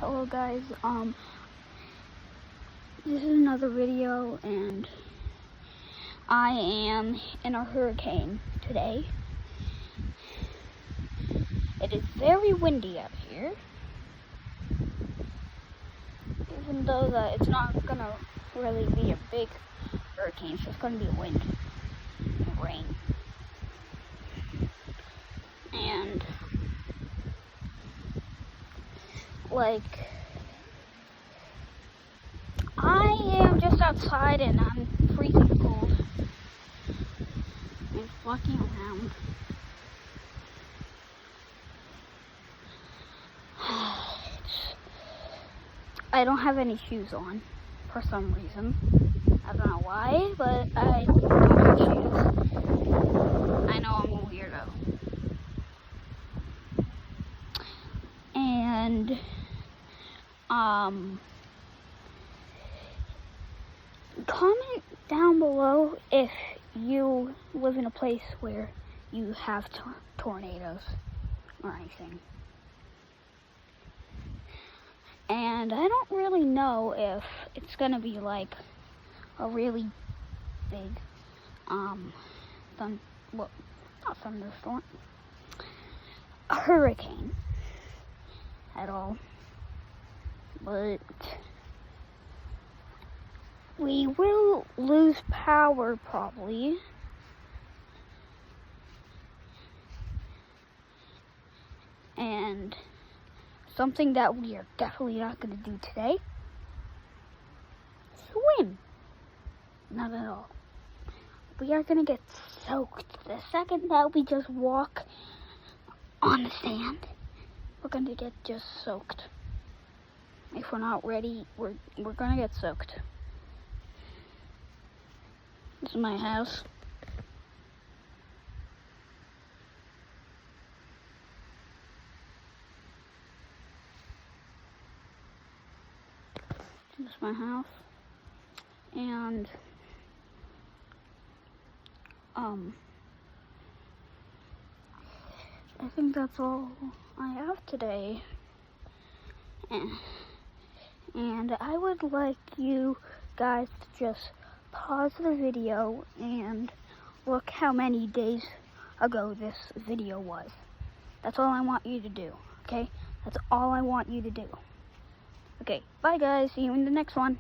Hello guys, this is another video and I am in a hurricane today. It is very windy out here, even though that it's not gonna really be a big hurricane. It's just gonna be wind and rain. And I am just outside and I'm freezing cold. I'm walking around. I don't have any shoes on for some reason. I don't know why, but I don't have shoes. I know I'm a weirdo. And comment down below if you live in a place where you have tornadoes or anything. And I don't really know if it's gonna be like a really big not thunderstorm, a hurricane at all, but we will lose power probably. And something that we are definitely not going to do today, swim. Not at all. We are going to get soaked. The second that we just walk on the sand, we're going to get just soaked. If we're not ready, we're going to get soaked. This is my house. This is my house. And I think that's all I have today. And I would like you guys to just pause the video and look how many days ago this video was. That's all I want you to do, okay? That's all I want you to do. Okay, bye guys, see you in the next one.